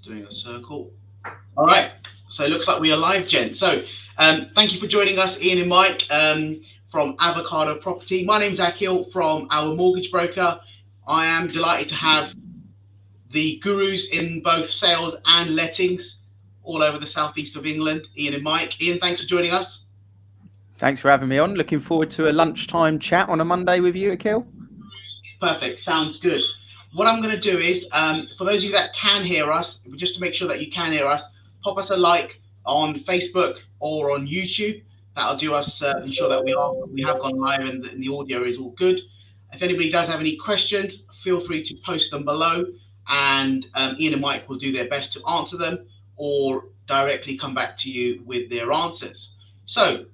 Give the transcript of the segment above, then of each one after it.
Doing a circle. All right. So it looks like we are live, Jen. So thank you for joining us, Ian and Mike, from Avocado Property. My name's Akhil from our mortgage broker. I am delighted to have the gurus in both sales and lettings all over the southeast of England, Ian and Mike. Ian, thanks for joining us. Thanks for having me on. Looking forward to a lunchtime chat on a Monday with you, Akhil. Perfect. Sounds good. What I'm going to do is, for those of you that can hear us, just to make sure that you can hear us, pop us a like on Facebook or on YouTube. That'll do us ensure that we have gone live and the audio is all good. If anybody does have any questions, feel free to post them below, and Ian and Mike will do their best to answer them or directly come back to you with their answers. So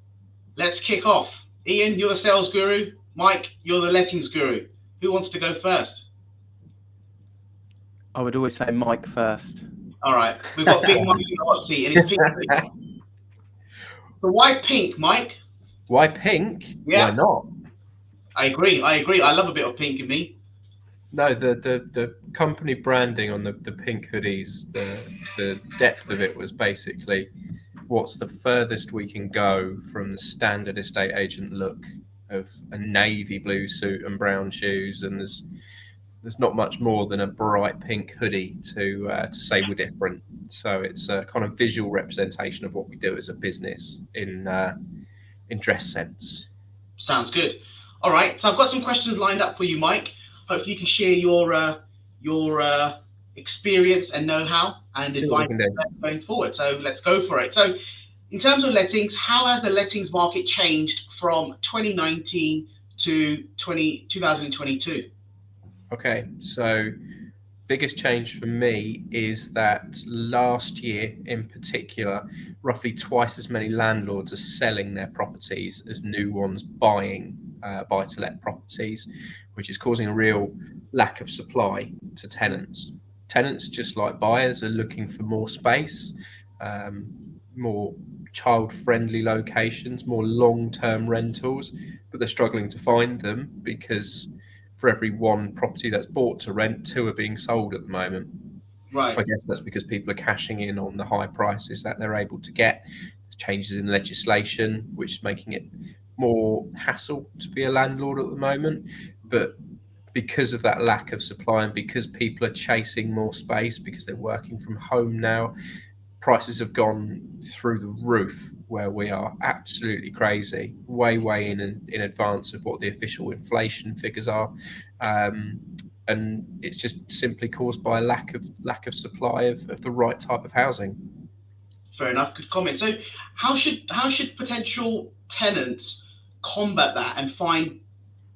let's kick off. Ian, you're the sales guru. Mike, you're the lettings guru. Who wants to go first? I would always say Mike first. All right, we've got Big Mike in the hot seat, and he's pink. So why pink, Mike? Why pink? Yeah. Why not? I agree. I love a bit of pink in me. No, the company branding on the pink hoodies, the depth of it was basically what's the furthest we can go from the standard estate agent look of a navy blue suit and brown shoes, and there's not much more than a bright pink hoodie to say we're different. So it's a kind of visual representation of what we do as a business in dress sense. Sounds good. All right, so I've got some questions lined up for you, Mike. Hopefully, you can share your experience and know-how and advice going forward. So let's go for it. So, in terms of lettings, how has the lettings market changed from 2019 to 2022? Okay, so biggest change for me is that last year in particular, roughly twice as many landlords are selling their properties as new ones buying buy-to-let properties, which is causing a real lack of supply to tenants. Tenants, just like buyers, are looking for more space, more child-friendly locations, more long-term rentals, but they're struggling to find them because for every one property that's bought to rent, two are being sold at the moment. Right. I guess that's because people are cashing in on the high prices that they're able to get. There's changes in legislation, which is making it more hassle to be a landlord at the moment. But because of that lack of supply and because people are chasing more space, because they're working from home now, prices have gone through the roof where we are absolutely crazy, way in advance of what the official inflation figures are. And it's just simply caused by a lack of supply of the right type of housing. Fair enough. Good comment. So how should potential tenants combat that and find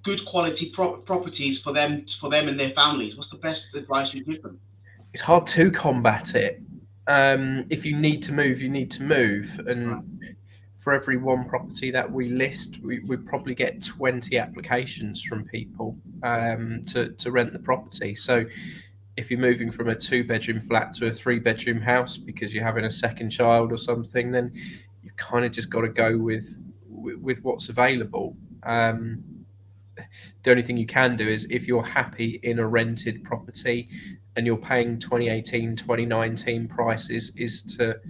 good quality properties for them and their families? What's the best advice you give them? It's hard to combat it. If you need to move, you need to move. And for every one property that we list, we probably get 20 applications from people to rent the property. So if you're moving from a 2-bedroom flat to a 3-bedroom house because you're having a second child or something, then you've kind of just got to go with what's available. The only thing you can do is if you're happy in a rented property and you're paying 2018, 2019 prices, is to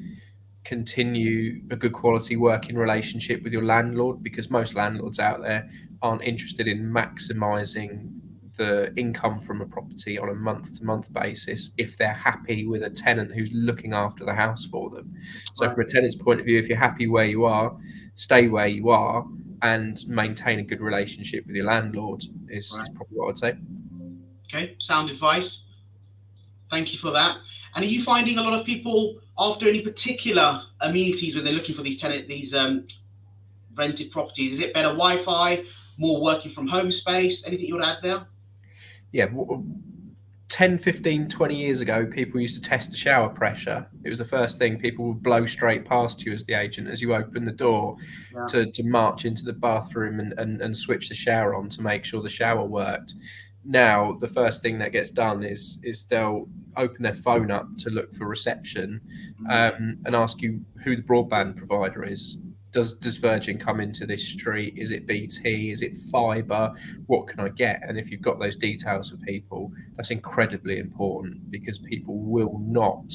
continue a good quality working relationship with your landlord, because most landlords out there aren't interested in maximising the income from a property on a month-to-month basis if they're happy with a tenant who's looking after the house for them. So from a tenant's point of view, if you're happy where you are, stay where you are and maintain a good relationship with your landlord is probably what I'd say. Okay, sound advice. Thank you for that. And are you finding a lot of people after any particular amenities when they're looking for these rented properties? Is it better Wi-Fi, more working from home space? Anything you would add there? Yeah, 10, 15, 20 years ago, people used to test the shower pressure. It was the first thing. People would blow straight past you as the agent as you open the door to march into the bathroom and switch the shower on to make sure the shower worked. Now, the first thing that gets done is they'll open their phone up to look for reception and ask you who the broadband provider is. Does Virgin come into this street? Is it BT? Is it fibre? What can I get? And if you've got those details for people, that's incredibly important, because people will not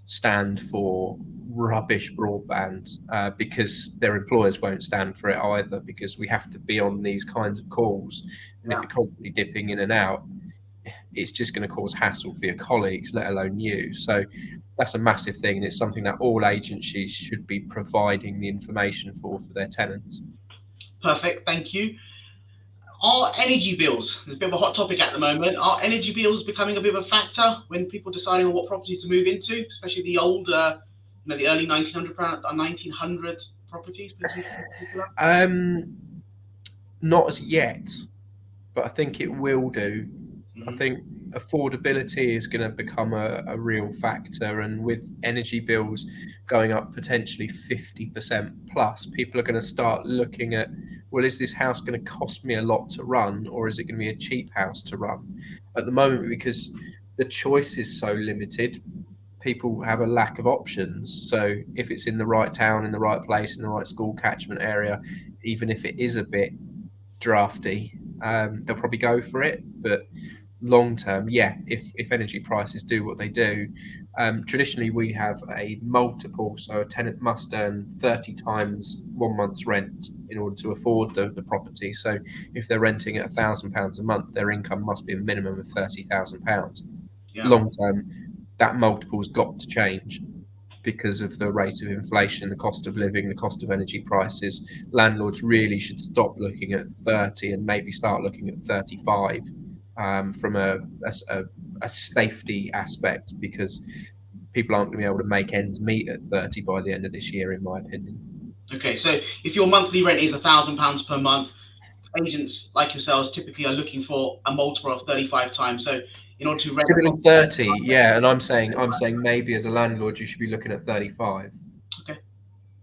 stand for rubbish broadband because their employers won't stand for it either, because we have to be on these kinds of calls. And if Yeah. you're constantly dipping in and out, it's just going to cause hassle for your colleagues, let alone you. So that's a massive thing, and it's something that all agencies should be providing the information for their tenants. Perfect. Thank you. Are energy bills, there's a bit of a hot topic at the moment, are energy bills becoming a bit of a factor when people deciding on what properties to move into, especially the old, the early 1900 properties? Not as yet, but I think it will do. I think affordability is going to become a real factor, and with energy bills going up potentially 50% plus, people are going to start looking at, well, is this house going to cost me a lot to run, or is it going to be a cheap house to run? At the moment, because the choice is so limited, people have a lack of options. So if it's in the right town, in the right place, in the right school catchment area, even if it is a bit drafty, they'll probably go for it. But long term, if energy prices do what they do, traditionally we have a multiple, so a tenant must earn 30 times 1 month's rent in order to afford the property. So if they're renting at £1,000 a month, their income must be a minimum of £30,000. Yeah. Long term, that multiple's got to change because of the rate of inflation, the cost of living, the cost of energy prices. Landlords really should stop looking at 30 and maybe start looking at 35 from a safety aspect, because people aren't going to be able to make ends meet at 30 by the end of this year, in my opinion. Okay, so if your monthly rent is £1,000 per month, agents like yourselves typically are looking for a multiple of 35 times. So in order to rent, typically 30, yeah. And I'm saying maybe as a landlord you should be looking at 35. Okay,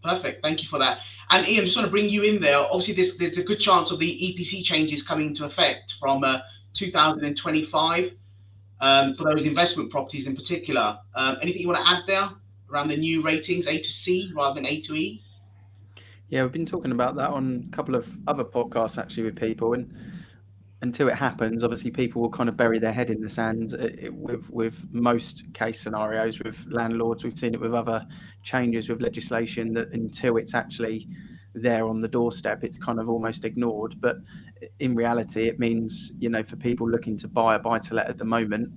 perfect. Thank you for that. And Ian, just want to bring you in there. Obviously, there's a good chance of the EPC changes coming into effect from 2025 for those investment properties in particular. Anything you want to add there around the new ratings, A to C rather than A to E? Yeah, we've been talking about that on a couple of other podcasts actually with people, and until it happens, obviously people will kind of bury their head in the sand with most case scenarios with landlords. We've seen it with other changes with legislation, that until it's actually there on the doorstep, it's kind of almost ignored. But in reality, it means, for people looking to buy a buy-to-let at the moment,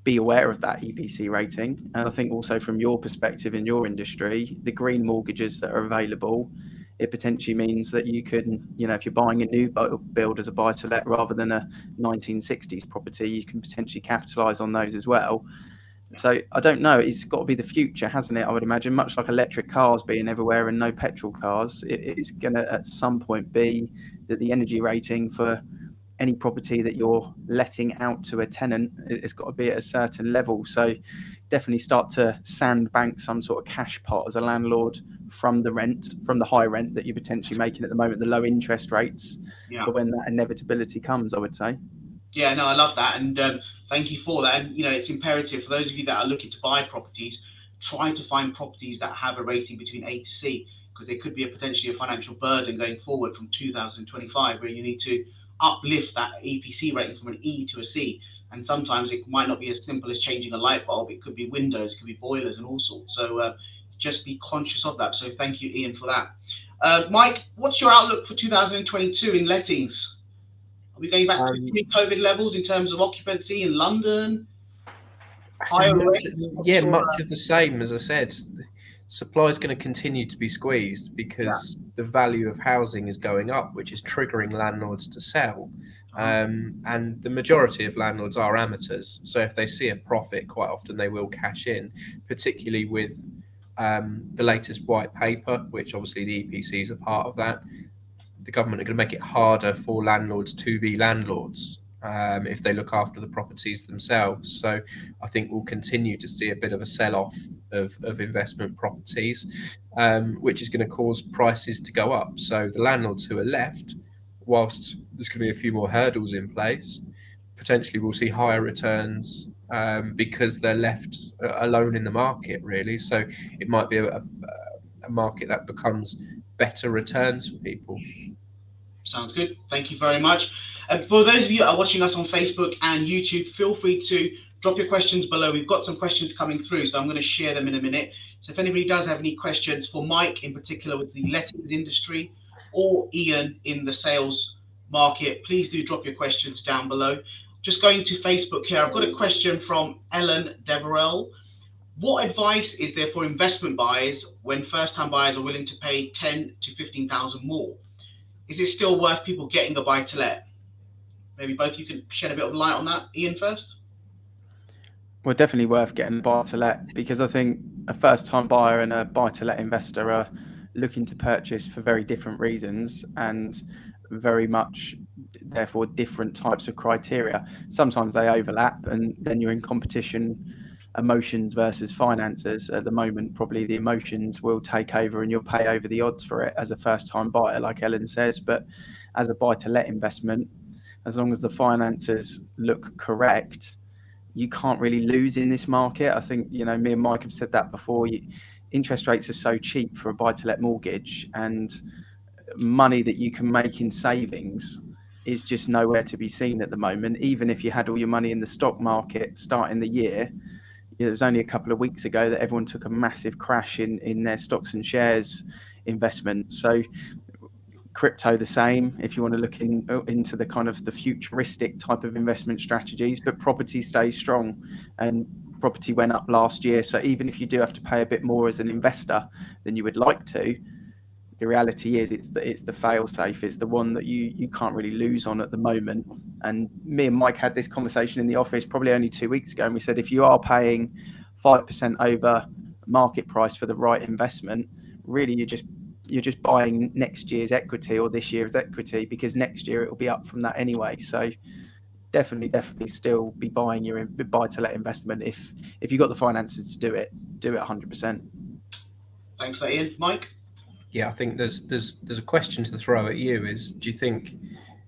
be aware of that EPC rating. And I think also from your perspective in your industry, the green mortgages that are available, it potentially means that you can, if you're buying a new build as a buy-to-let rather than a 1960s property, you can potentially capitalise on those as well. So I don't know, it's got to be the future, hasn't it? I would imagine, much like electric cars being everywhere and no petrol cars, it's going to at some point be that the energy rating for any property that you're letting out to a tenant, it's got to be at a certain level. So definitely start to sandbank some sort of cash pot as a landlord from the high rent that you're potentially making at the moment, the low interest rates, for when that inevitability comes, I would say. Yeah, no, I love that. And thank you for that. And, it's imperative for those of you that are looking to buy properties, try to find properties that have a rating between A to C, because there could be potentially a financial burden going forward from 2025, where you need to uplift that EPC rating from an E to a C. And sometimes it might not be as simple as changing a light bulb. It could be windows, it could be boilers and all sorts. So just be conscious of that. So thank you, Ian, for that. Mike, what's your outlook for 2022 in lettings? Are we going back to pre-COVID levels in terms of occupancy in London? Much of the same. As I said, supply is going to continue to be squeezed because the value of housing is going up, which is triggering landlords to sell. And the majority of landlords are amateurs. So if they see a profit, quite often they will cash in, particularly with the latest white paper, which obviously the EPCs are part of that. The government are going to make it harder for landlords to be landlords if they look after the properties themselves. So I think we'll continue to see a bit of a sell-off of investment properties, which is going to cause prices to go up. So the landlords who are left, whilst there's going to be a few more hurdles in place, potentially we'll see higher returns because they're left alone in the market, really. So it might be a market that becomes better returns for people. Sounds good. Thank you very much. For those of you that are watching us on Facebook and YouTube, feel free to drop your questions below. We've got some questions coming through, so I'm going to share them in a minute. So if anybody does have any questions for Mike in particular with the lettings industry, or Ian in the sales market, please do drop your questions down below. Just going to Facebook here, I've got a question from Ellen Deverell. What advice is there for investment buyers when first-time buyers are willing to pay 10 to 15,000 more? Is it still worth people getting a buy-to-let? Maybe both you can shed a bit of light on that. Ian first. Well, definitely worth getting a buy-to-let, because I think a first-time buyer and a buy-to-let investor are looking to purchase for very different reasons and very much therefore different types of criteria. Sometimes they overlap, and then you're in competition, emotions versus finances. At the moment, probably the emotions will take over and you'll pay over the odds for it as a first-time buyer, like Ellen says. But as a buy-to-let investment, as long as the finances look correct, you can't really lose in this market. I think, me and Mike have said that before. Interest rates are so cheap for a buy-to-let mortgage, and money that you can make in savings is just nowhere to be seen at the moment. Even if you had all your money in the stock market starting the year, it was only a couple of weeks ago that everyone took a massive crash in their stocks and shares investment. So crypto the same, if you want to look into the kind of the futuristic type of investment strategies. But property stays strong, and property went up last year. So even if you do have to pay a bit more as an investor than you would like to, the reality is it's the fail safe. It's the one that you can't really lose on at the moment. And me and Mike had this conversation in the office probably only 2 weeks ago, and we said if you are paying 5% over market price for the right investment, really you're just buying next year's equity or this year's equity, because next year it will be up from that anyway. So definitely still be buying your buy-to-let investment if you've got the finances to do it 100%. Thanks for that, Ian. Mike? Yeah, I think there's a question to throw at you is, do you think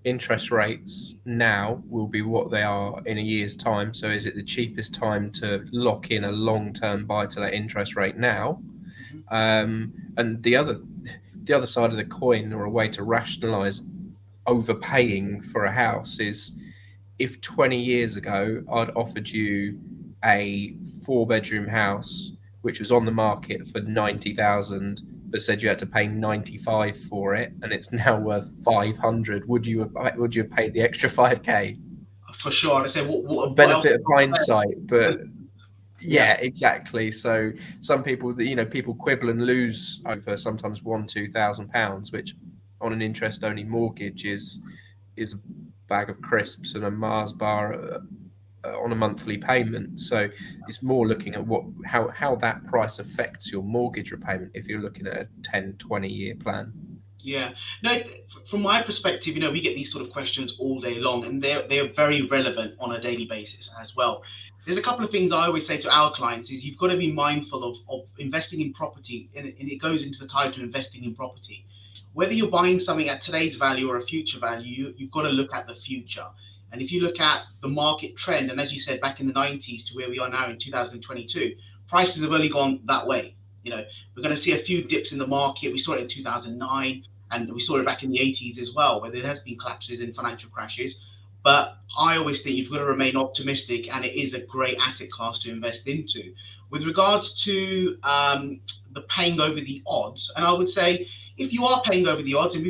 interest rates now will be what they are in a year's time? So is it the cheapest time to lock in a long-term buy-to-let interest rate now? And the other side of the coin, or a way to rationalize overpaying for a house, is if 20 years ago I'd offered you a 4-bedroom house which was on the market for 90,000 but said you had to pay 95 for it, and it's now worth 500, would you have paid the extra 5k? For sure. I say what benefit of hindsight, but Yeah, exactly. So some people, people quibble and lose over sometimes £1,000-2,000, which on an interest-only mortgage is a bag of crisps and a Mars bar on a monthly payment. So it's more looking at how that price affects your mortgage repayment if you're looking at a 10-20 year plan. Yeah. No, from my perspective, we get these sort of questions all day long, and they're very relevant on a daily basis as well. There's a couple of things I always say to our clients is you've got to be mindful of investing in property, and it goes into the title, investing in property. Whether you're buying something at today's value or a future value, you've got to look at the future. And if you look at the market trend, and as you said, back in the 90s to where we are now in 2022, prices have only gone that way. We're going to see a few dips in the market. We saw it in 2009, and we saw it back in the 80s as well, where there has been collapses and financial crashes. But I always think you've got to remain optimistic, and it is a great asset class to invest into. With regards to the paying over the odds, and I would say if you are paying over the odds, and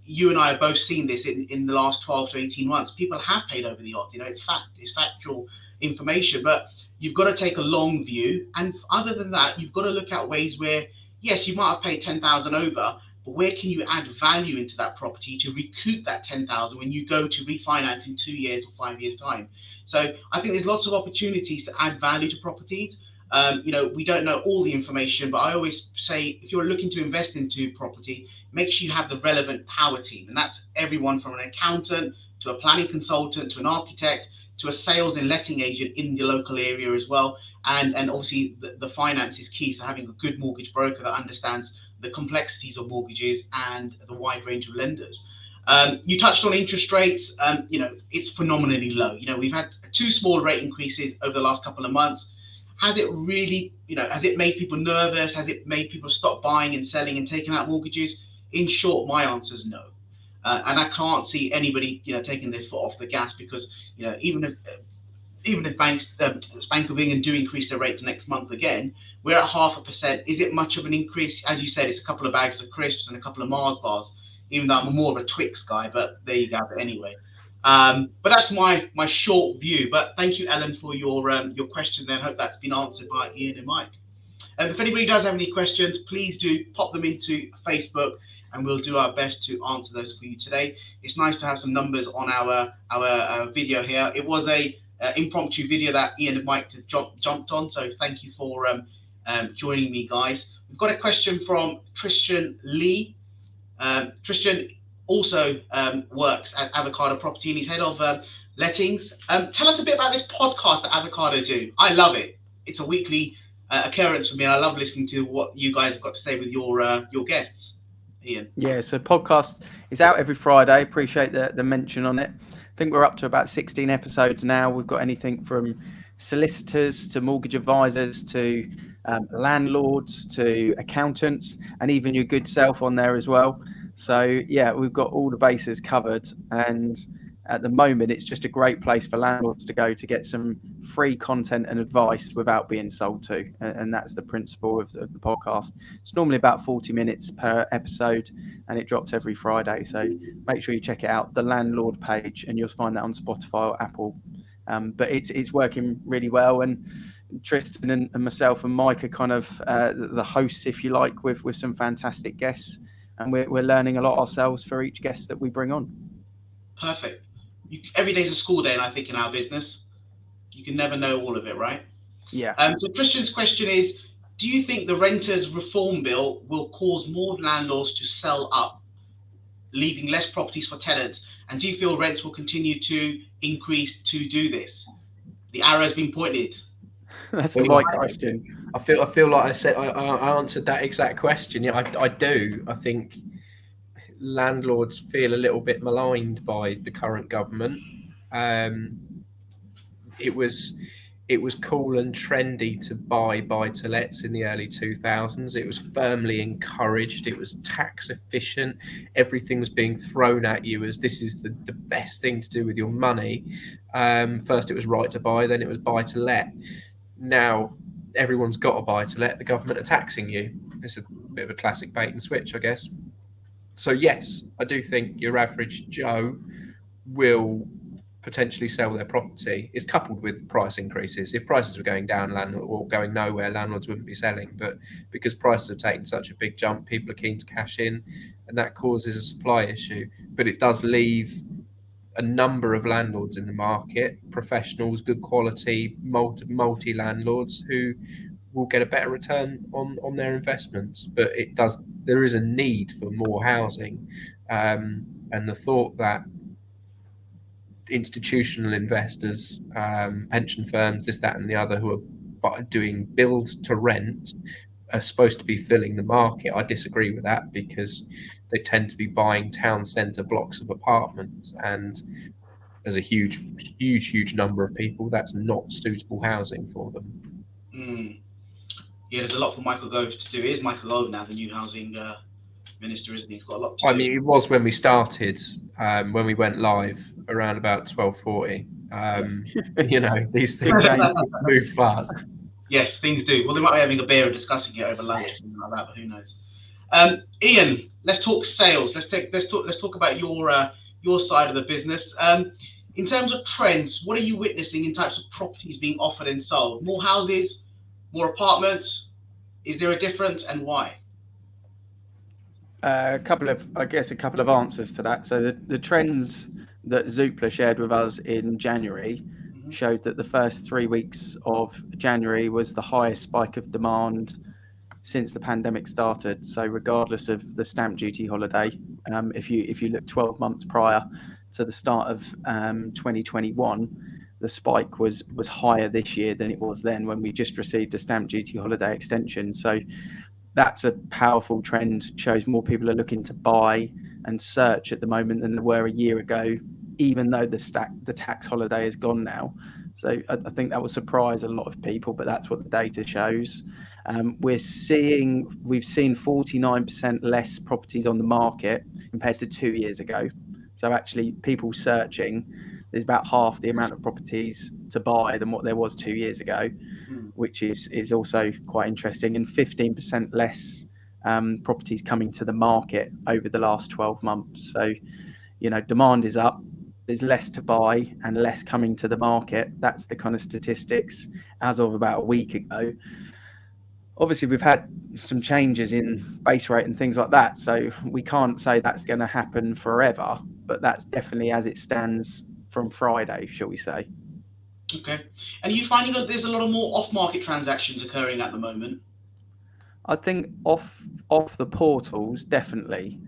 you and I have both seen this in the last 12 to 18 months, people have paid over the odds. It's factual information, but you've got to take a long view. And other than that, you've got to look at ways where, yes, you might have paid 10,000 over, but where can you add value into that property to recoup that 10,000 when you go to refinance in 2 years or 5 years time? So I think there's lots of opportunities to add value to properties. We don't know all the information, but I always say if you're looking to invest into property, make sure you have the relevant power team. And that's everyone from an accountant to a planning consultant to an architect to a sales and letting agent in your local area as well. And obviously the finance is key. So having a good mortgage broker that understands the complexities of mortgages and the wide range of lenders. You touched on interest rates. It's phenomenally low. We've had 2 small rate increases over the last couple of months. Has it really, has it made people nervous? Has it made people stop buying and selling and taking out mortgages? In short, my answer is no. And I can't see anybody, taking their foot off the gas, because, even if even if Bank of England do increase their rates next month again, we're at 0.5%. Is it much of an increase? As you said, it's a couple of bags of crisps and a couple of Mars bars, even though I'm more of a Twix guy, but there you go. But anyway, but that's my short view. But thank you, Ellen, for your question there. I hope that's been answered by Ian and Mike. If anybody does have any questions, please do pop them into Facebook, and we'll do our best to answer those for you today. It's nice to have some numbers on our video here. It was a impromptu video that Ian and Mike jumped on, so thank you for joining me, guys. We've got a question from Tristan Lee. Tristan also works at Avocado Property, and he's head of lettings. Tell us a bit about this podcast that Avocado do. I love it. It's a weekly occurrence for me, and I love listening to what you guys have got to say with your guests. Ian. Yeah, so podcast is out every Friday. Appreciate the mention on it. I think we're up to about 16 episodes now. We've got anything from solicitors to mortgage advisors to landlords to accountants, and even your good self on there as well. So yeah, we've got all the bases covered, and at the moment it's just a great place for landlords to go to get some free content and advice without being sold to, and that's the principle of the podcast. It's normally about 40 minutes per episode, and it drops every Friday, so make sure you check it out, the Landlord page, and you'll find that on Spotify or Apple. But it's working really well, and Tristan and myself and Mike are kind of the hosts, if you like, with some fantastic guests, and we're learning a lot ourselves for each guest that we bring on. Perfect. Every day's a school day, and I think in our business, you can never know all of it, right? Yeah. So Tristan's question is, do you think the renters reform bill will cause more landlords to sell up, leaving less properties for tenants? And do you feel rents will continue to increase to do this? The arrow's been pointed. That's a right question. I feel like I said I answered that exact question. Yeah, I do. I think landlords feel a little bit maligned by the current government. It was cool and trendy to buy to lets in the early 2000s. It was firmly encouraged. It was tax efficient. Everything was being thrown at you as this is the best thing to do with your money. First it was right to buy, then it was buy to let. Now everyone's got a buy to let. The government are taxing you. It's a bit of a classic bait and switch, I guess. So yes, I do think your average Joe will potentially sell their property. It's coupled with price increases. If prices were going down or going nowhere, landlords wouldn't be selling. But because prices have taken such a big jump, people are keen to cash in, and that causes a supply issue. But it does leave a number of landlords in the market, professionals, good quality, multi landlords who will get a better return on their investments. But there is a need for more housing, and the thought that institutional investors, pension firms, this, that, and the other, who are doing build to rent are supposed to be filling the market. I disagree with that, because they tend to be buying town centre blocks of apartments, and there's a huge number of people that's not suitable housing for them. Yeah, there's a lot for Michael Gove to do. Here's Michael Gove now, the new housing minister, isn't he? He's got a lot to do. I mean, it was when we started, when we went live around about 12:40. These things move fast. Yes, things do. Well, they might be having a beer and discussing it over lunch or something like that, but who knows? Ian, let's talk sales. Let's talk about your side of the business. In terms of trends, what are you witnessing in types of properties being offered and sold? More houses, more apartments? Is there a difference, and why? A couple of answers to that. So the trends that Zoopla shared with us in January showed that the first 3 weeks of January was the highest spike of demand since the pandemic started. So regardless of the stamp duty holiday, if you look 12 months prior to the start of 2021, the spike was higher this year than it was then, when we just received a stamp duty holiday extension. So that's a powerful trend. Shows more people are looking to buy and search at the moment than there were a year ago, even though the tax holiday is gone now. So I think that will surprise a lot of people, but that's what the data shows. We've seen 49% less properties on the market compared to 2 years ago. So actually, people searching, there's about half the amount of properties to buy than what there was 2 years ago, which is also quite interesting, and 15% less properties coming to the market over the last 12 months. So, demand is up, there's less to buy and less coming to the market. That's the kind of statistics as of about a week ago. Obviously, we've had some changes in base rate and things like that, so we can't say that's going to happen forever, but that's definitely as it stands from Friday, shall we say. Okay. And are you finding that there's a lot of more off-market transactions occurring at the moment? I think off the portals, definitely.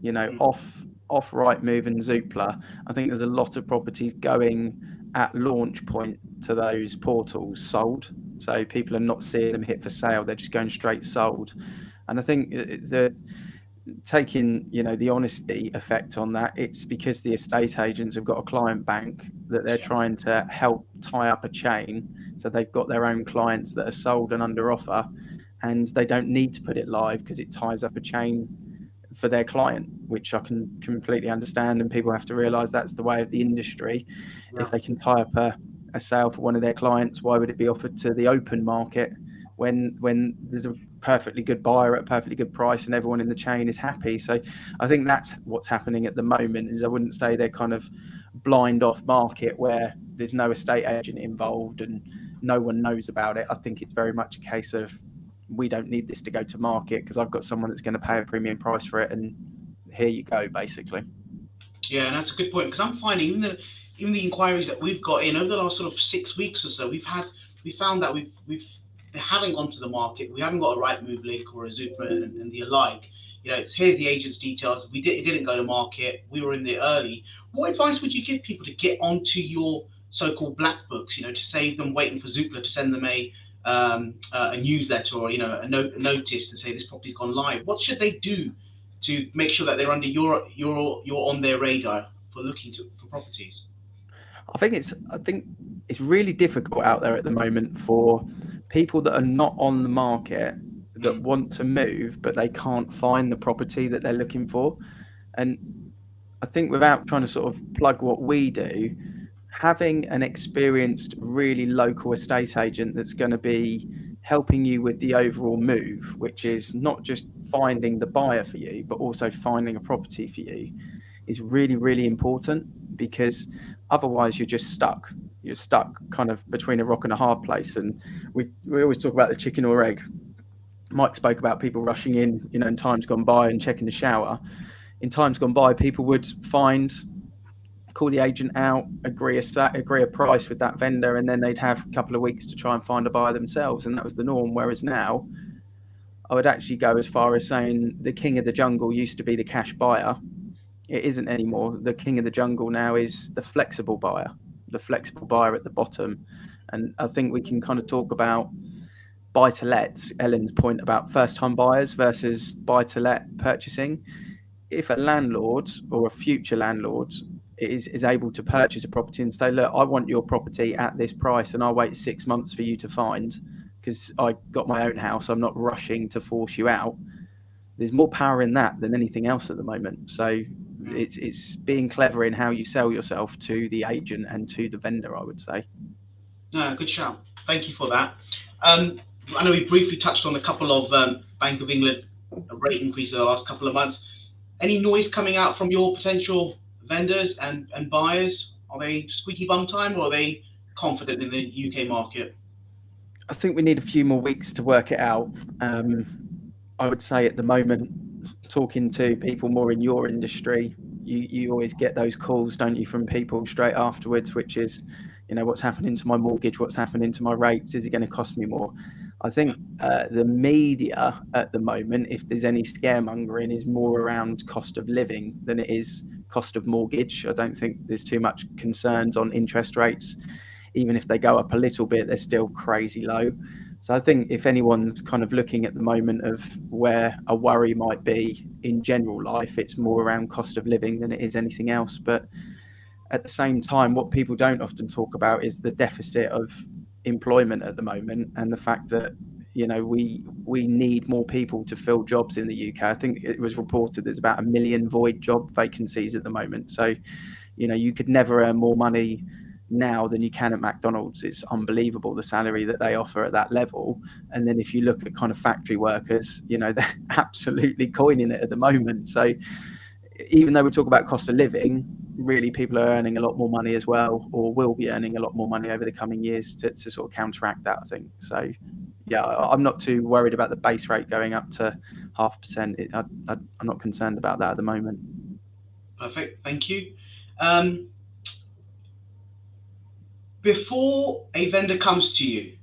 Off Rightmove and Zoopla, I think there's a lot of properties going at launch point to those portals sold. So people are not seeing them hit for sale; they're just going straight sold. And I think the taking the honesty effect on that, it's because the estate agents have got a client bank that they're trying to help tie up a chain. So they've got their own clients that are sold and under offer, and they don't need to put it live because it ties up a chain for their client, which I can completely understand. And people have to realize that's the way of the industry. Yeah. If they can tie up a sale for one of their clients, why would it be offered to the open market when there's a perfectly good buyer at a perfectly good price and everyone in the chain is happy? So I think that's what's happening at the moment. Is I wouldn't say they're kind of blind off market where there's no estate agent involved and no one knows about it. I think it's very much a case of, we don't need this to go to market because I've got someone that's going to pay a premium price for it, and here you go, basically. Yeah, and that's a good point, because I'm finding even the inquiries that we've got in over the last sort of 6 weeks or so, we found that they haven't gone to the market. We haven't got a Rightmove link or a Zoopla and the alike. It's here's the agent's details. It didn't go to market. We were in there early. What advice would you give people to get onto your so-called black books? To save them waiting for Zoopla to send them a newsletter or a notice to say this property's gone live. What should they do to make sure that they're under you're on their radar for looking for properties? I think it's really difficult out there at the moment for people that are not on the market that want to move, but they can't find the property that they're looking for. And I think, without trying to sort of plug what we do, having an experienced, really local estate agent that's going to be helping you with the overall move, which is not just finding the buyer for you, but also finding a property for you, is really, really important, because otherwise you're just stuck. You're stuck kind of between a rock and a hard place. And we always talk about the chicken or egg. Mike spoke about people rushing in, in times gone by and checking the shower. In times gone by, people would call the agent out, agree a price with that vendor, and then they'd have a couple of weeks to try and find a buyer themselves, and that was the norm. Whereas now, I would actually go as far as saying the king of the jungle used to be the cash buyer. It isn't anymore. The king of the jungle now is the flexible buyer at the bottom. And I think we can kind of talk about buy-to-lets, Ellen's point about first-time buyers versus buy-to-let purchasing. If a landlord or a future landlord is able to purchase a property and say, look, I want your property at this price and I'll wait 6 months for you to find because I got my own house, I'm not rushing to force you out. There's more power in that than anything else at the moment. So it's being clever in how you sell yourself to the agent and to the vendor, I would say. No, good shout. Thank you for that. I know we briefly touched on a couple of Bank of England rate increases the last couple of months. Any noise coming out from your potential vendors and buyers? Are they squeaky bum time, or are they confident in the UK market? I think we need a few more weeks to work it out. I would say at the moment, talking to people more in your industry, you always get those calls, don't you, from people straight afterwards, which is, what's happening to my mortgage, what's happening to my rates, is it going to cost me more? I think the media at the moment, if there's any scaremongering, is more around cost of living than it is cost of mortgage. I don't think there's too much concerns on interest rates. Even if they go up a little bit, they're still crazy low. So I think if anyone's kind of looking at the moment of where a worry might be in general life, it's more around cost of living than it is anything else. But at the same time, what people don't often talk about is the deficit of employment at the moment, and the fact that we need more people to fill jobs in the UK. I think it was reported there's about 1 million void job vacancies at the moment. So you could never earn more money now than you can at McDonald's. It's unbelievable the salary that they offer at that level. And then if you look at kind of factory workers, you know, they're absolutely coining it at the moment. So even though we talk about cost of living, really people are earning a lot more money as well, or will be earning a lot more money over the coming years to sort of counteract that, I think. So yeah, I'm not too worried about the base rate going up to 0.5%. I'm not concerned about that at the moment. Perfect, thank you. Before a vendor comes to you,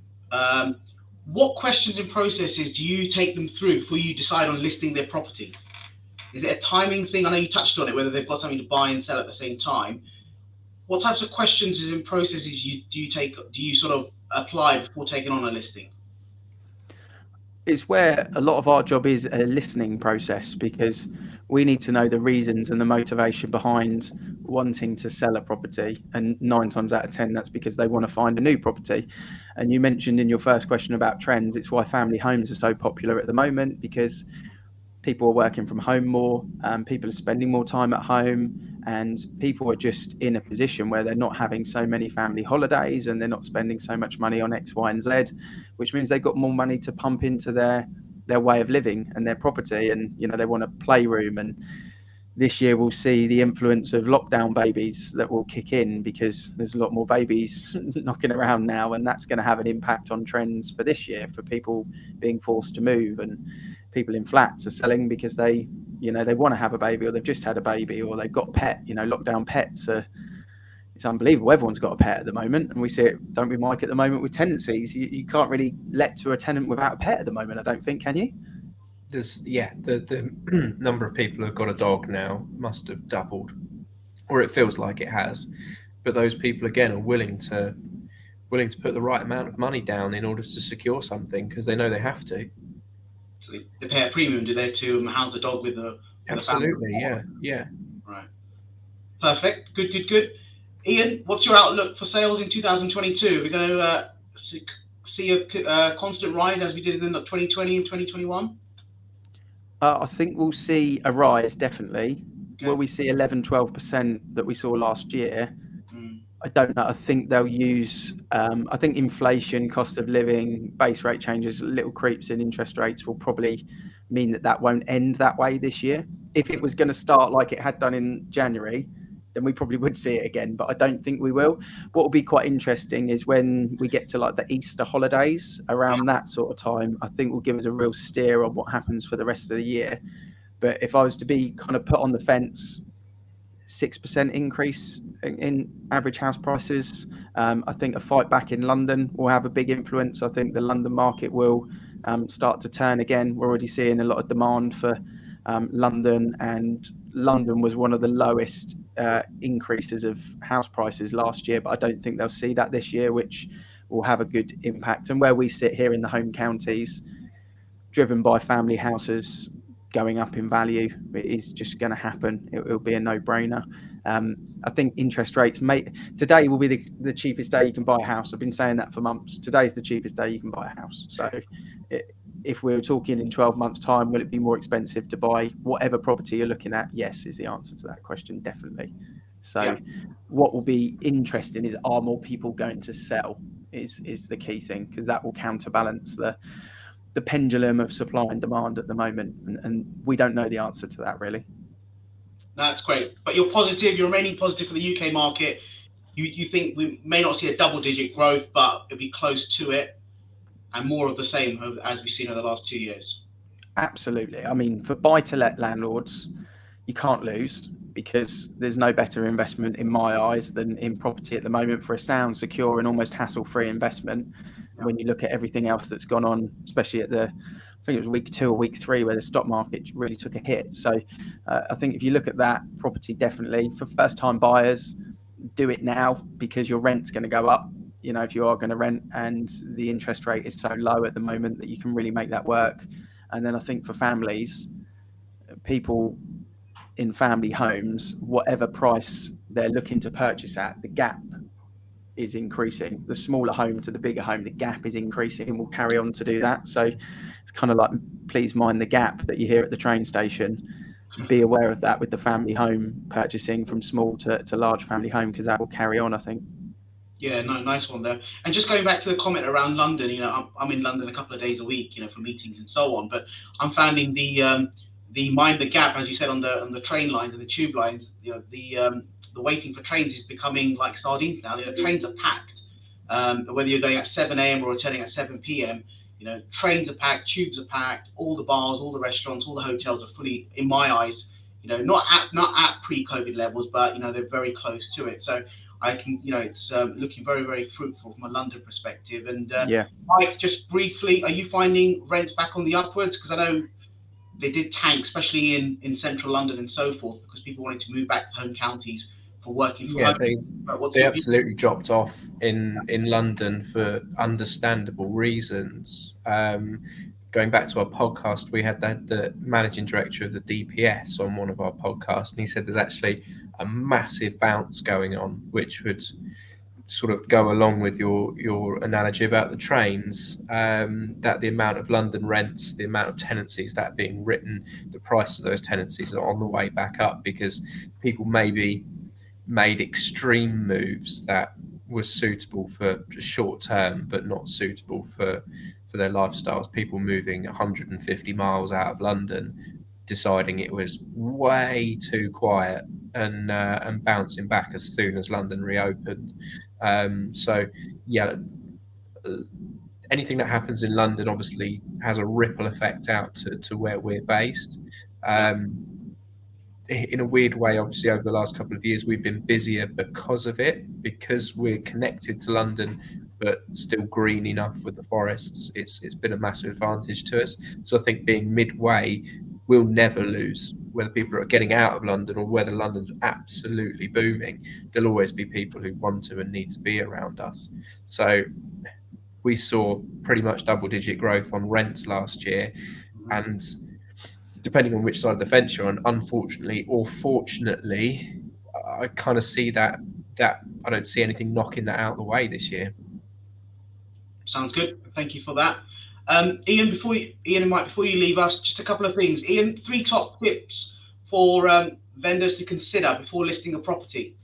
what questions and processes do you take them through before you decide on listing their property? Is it a timing thing? I know you touched on it, whether they've got something to buy and sell at the same time. What types of questions and processes do you sort of apply before taking on a listing? It's where a lot of our job is a listening process, because we need to know the reasons and the motivation behind wanting to sell a property. And 9 times out of 10, that's because they want to find a new property. And you mentioned in your first question about trends, it's why family homes are so popular at the moment, because people are working from home more, people are spending more time at home, and people are just in a position where they're not having so many family holidays and they're not spending so much money on X, Y, and Z, which means they've got more money to pump into their way of living and their property. And, you know, they want a playroom. And this year we'll see the influence of lockdown babies that will kick in, because there's a lot more babies knocking around now, and that's going to have an impact on trends for this year, for people being forced to move. And people in flats are selling because they want to have a baby, or they've just had a baby, or they've got pet. You know, lockdown pets are, it's unbelievable. Everyone's got a pet at the moment, and we see it, don't we, Mike, at the moment with tenancies. You can't really let to a tenant without a pet at the moment, I don't think, can you? The number of people who've got a dog now must have doubled, or it feels like it has. But those people again are willing to put the right amount of money down in order to secure something, because they know they have to. So they pay a premium, do they, to house a dog with the Absolutely, yeah. Right. Perfect. Good. Ian, what's your outlook for sales in 2022? We're going to see a constant rise as we did in 2020 and 2021? I think we'll see a rise, definitely. Okay. Will we see 11-12% that we saw last year? I don't know. I think they'll use, I think inflation, cost of living, base rate changes, little creeps in interest rates will probably mean that won't end that way this year. If it was going to start like it had done in January, then we probably would see it again, but I don't think we will. What will be quite interesting is when we get to like the Easter holidays, around that sort of time, I think will give us a real steer on what happens for the rest of the year. But if I was to be kind of put on the fence, 6% increase in average house prices. I think a fight back in London will have a big influence. I think the London market will start to turn again. We're already seeing a lot of demand for London, and London was one of the lowest increases of house prices last year, but I don't think they'll see that this year, which will have a good impact. And where we sit here in the home counties, driven by family houses going up in value, it is just going to happen. It'll be a no-brainer. I think interest rates today will be the cheapest day you can buy a house. I've been saying that for months. Today's the cheapest day you can buy a house. So if we were talking in 12 months' time, will it be more expensive to buy whatever property you're looking at? Yes, is the answer to that question, definitely. So what will be interesting is, are more people going to sell is the key thing, because that will counterbalance the pendulum of supply and demand at the moment, and we don't know the answer to that, really. That's great. But you're remaining positive for the UK market. You think we may not see a double-digit growth, but it'll be close to it, and more of the same as we've seen over the last 2 years. Absolutely. I mean, for buy-to-let landlords, you can't lose, because there's no better investment in my eyes than in property at the moment, for a sound, secure, and almost hassle-free investment. When you look at everything else that's gone on, especially I think it was week 2 or week 3 where the stock market really took a hit. So I think if you look at that, property definitely. For first-time buyers, do it now, because your rent's going to go up, you know, if you are going to rent, and the interest rate is so low at the moment that you can really make that work. And then I think for families, people in family homes, whatever price they're looking to purchase at, the gap is increasing. The smaller home to the bigger home, the gap is increasing, and will carry on to do that. So it's kind of like, please mind the gap that you hear at the train station. Be aware of that with the family home purchasing from small to large family home, because that will carry on, I think. Yeah, no, nice one there. And just going back to the comment around London, I'm in London a couple of days a week, for meetings and so on. But I'm finding the mind the gap, as you said, on the train lines and the tube lines. The waiting for trains is becoming like sardines now. Trains are packed. Whether you're going at 7 a.m. or returning at 7 p.m., trains are packed, tubes are packed, all the bars, all the restaurants, all the hotels are fully, in my eyes, not at pre-COVID levels, but they're very close to it. So I can, it's looking very, very fruitful from a London perspective. And Yeah. Mike, just briefly, are you finding rents back on the upwards? Because I know they did tank, especially in central London and so forth, because people wanted to move back to home counties for working from Yeah, home. But what's they your view? absolutely dropped off in London for understandable reasons. Going back to our podcast, we had the managing director of the DPS on one of our podcasts, and he said there's actually a massive bounce going on, which would sort of go along with your analogy about the trains. That the amount of London rents, the amount of tenancies that are being written, the price of those tenancies are on the way back up because people maybe made extreme moves that were suitable for short term, but not suitable for their lifestyles. People moving 150 miles out of London, deciding it was way too quiet, and bouncing back as soon as London reopened. So, yeah, anything that happens in London obviously has a ripple effect out to where we're based. Yeah, In a weird way, obviously, over the last couple of years, we've been busier because of it, because we're connected to London, but still green enough with the forests. It's been a massive advantage to us. So I think being midway, we'll never lose. Whether people are getting out of London or whether London's absolutely booming, there'll always be people who want to and need to be around us. So we saw pretty much double-digit growth on rents last year, and depending on which side of the fence you're on, unfortunately or fortunately, I kind of see that I don't see anything knocking that out of the way this year. sounds good. Thank you for that. Ian, Ian and Mike, before you leave us, just a couple of things. Ian, 3 top tips for vendors to consider before listing a property.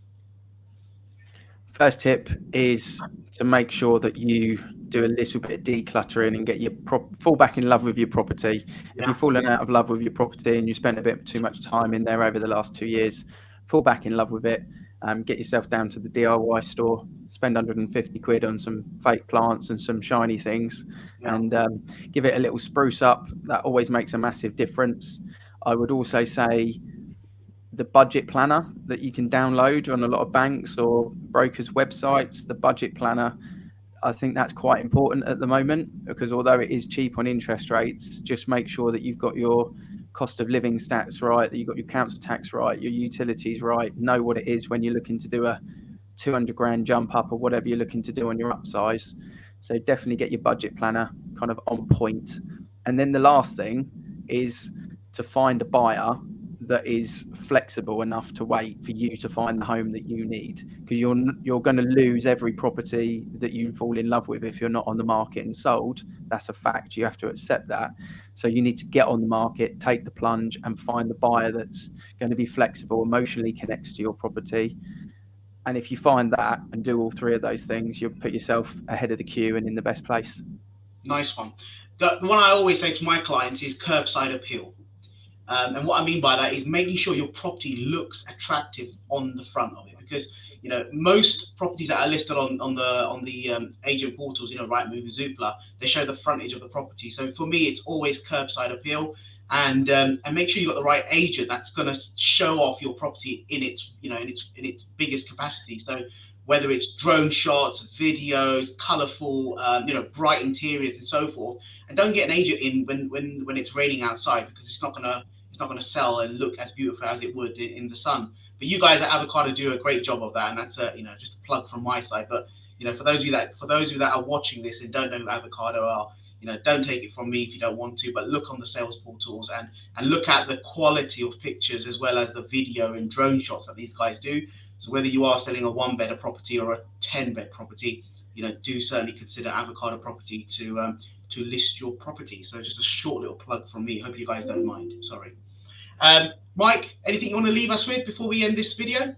First tip is to make sure that you do a little bit of decluttering and get your fall back in love with your property. If you've fallen out of love with your property and you spent a bit too much time in there over the last 2 years, fall back in love with it. Get yourself down to the DIY store, spend 150 quid on some fake plants and some shiny things, and give it a little spruce up. That always makes a massive difference. I would also say the budget planner that you can download on a lot of banks or brokers' websites, the budget planner, I think that's quite important at the moment, because although it is cheap on interest rates, just make sure that you've got your cost of living stats right, that you've got your council tax right, your utilities right, know what it is when you're looking to do a 200 grand jump up or whatever you're looking to do on your upsize. So definitely get your budget planner kind of on point. And then the last thing is to find a buyer that is flexible enough to wait for you to find the home that you need, because you're going to lose every property that you fall in love with if you're not on the market and sold. That's a fact. You have to accept that. So you need to get on the market, take the plunge, and find the buyer that's going to be flexible, emotionally connects to your property. And if you find that and do all 3 of those things, you'll put yourself ahead of the queue and in the best place. Nice one. The one I always say to my clients is curbside appeal. And what I mean by that is making sure your property looks attractive on the front of it, because most properties that are listed on the agent portals, Rightmove and Zoopla, they show the frontage of the property. So for me, it's always curbside appeal, and make sure you've got the right agent that's going to show off your property in its in its biggest capacity. So whether it's drone shots, videos, colourful, bright interiors and so forth. And don't get an agent in when it's raining outside, because it's not gonna sell and look as beautiful as it would in the sun. But you guys at Avocado do a great job of that, and that's just a plug from my side. But for those of you that are watching this and don't know who Avocado are, don't take it from me if you don't want to, but look on the sales portals and look at the quality of pictures as well as the video and drone shots that these guys do. So whether you are selling a 1-bed property or a 10-bed property, do certainly consider Avocado Property to list your property. So just a short little plug from me. Hope you guys don't mind. Sorry. Mike, anything you want to leave us with before we end this video? Do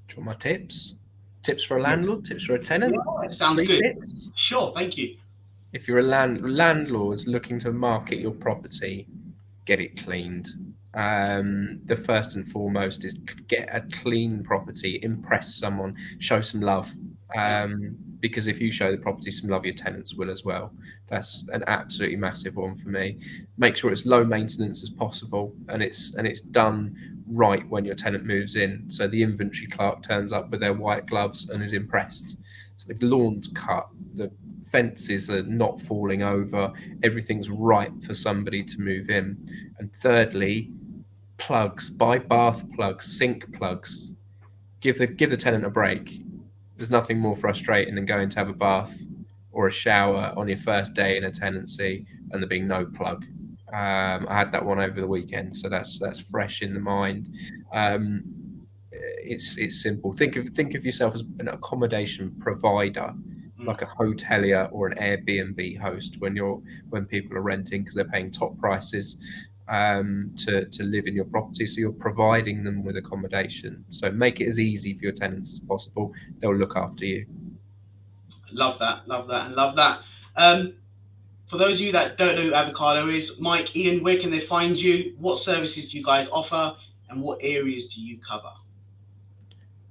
you want my tips? Tips for a landlord, tips for a tenant. Yeah, sounds 3 good. tips. Sure, thank you. If you're a landlord looking to market your property, get it cleaned. The first and foremost is get a clean property, impress someone, show some love. Because if you show the property some love, your tenants will as well. That's an absolutely massive one for me. Make sure it's low maintenance as possible, and it's done right when your tenant moves in. So the inventory clerk turns up with their white gloves and is impressed. So the lawn's cut, the fences are not falling over, everything's right for somebody to move in. And thirdly, plugs. Buy bath plugs, sink plugs. Give the tenant a break. There's nothing more frustrating than going to have a bath or a shower on your first day in a tenancy and there being no plug. I had that one over the weekend, so that's fresh in the mind. It's simple. Think of yourself as an accommodation provider, like a hotelier or an Airbnb host when people are renting, because they're paying top prices to live in your property. So you're providing them with accommodation. So make it as easy for your tenants as possible. They'll look after you. Love that, and love that. For those of you that don't know who Avocado is, Mike, Ian, where can they find you? What services do you guys offer, and what areas do you cover?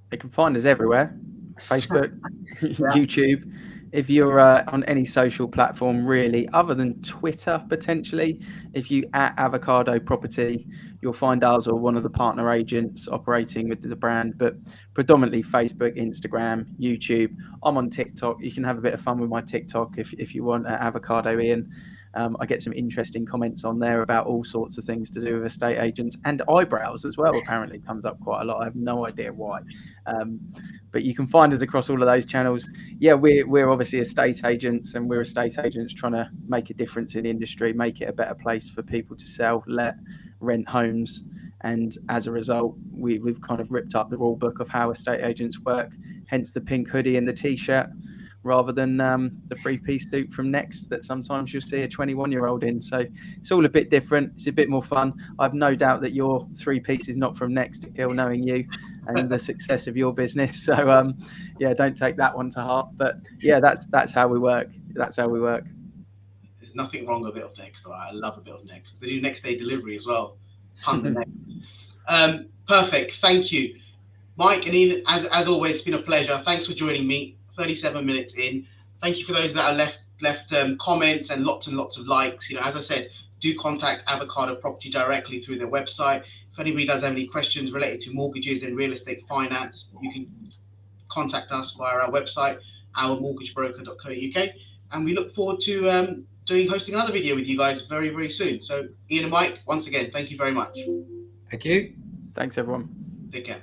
They can find us everywhere: Facebook, YouTube. If you're on any social platform, really, other than Twitter, potentially, if you at Avocado Property, you'll find us or one of the partner agents operating with the brand, but predominantly Facebook, Instagram, YouTube. I'm on TikTok. You can have a bit of fun with my TikTok if you want, at Avocado Ian. I get some interesting comments on there about all sorts of things to do with estate agents, and eyebrows as well apparently comes up quite a lot. I have no idea why. But you can find us across all of those channels. Yeah, we're obviously estate agents, and we're estate agents trying to make a difference in the industry, make it a better place for people to sell, let, rent homes. And as a result, we've kind of ripped up the rule book of how estate agents work, hence the pink hoodie and the T-shirt, rather than the 3-piece suit from Next that sometimes you'll see a 21-year-old in. So it's all a bit different. It's a bit more fun. I've no doubt that your 3-piece is not from Next, Akhil, knowing you and the success of your business. So yeah, don't take that one to heart. But yeah, that's how we work. That's how we work. There's nothing wrong with a bit of Next, right? I love a bit of Next. They do next day delivery as well. Tons of Next. Perfect. Thank you, Mike and Ian. As always, it's been a pleasure. Thanks for joining me. 37 minutes in. Thank you for those that are left comments and lots of likes. You know, as I said, do contact Avocado Property directly through their website. If anybody does have any questions related to mortgages and real estate finance, you can contact us via our website, ourmortgagebroker.co.uk, and we look forward to hosting another video with you guys very, very soon. So Ian and Mike, once again, thank you very much. Thank you. Thanks, everyone. Take care.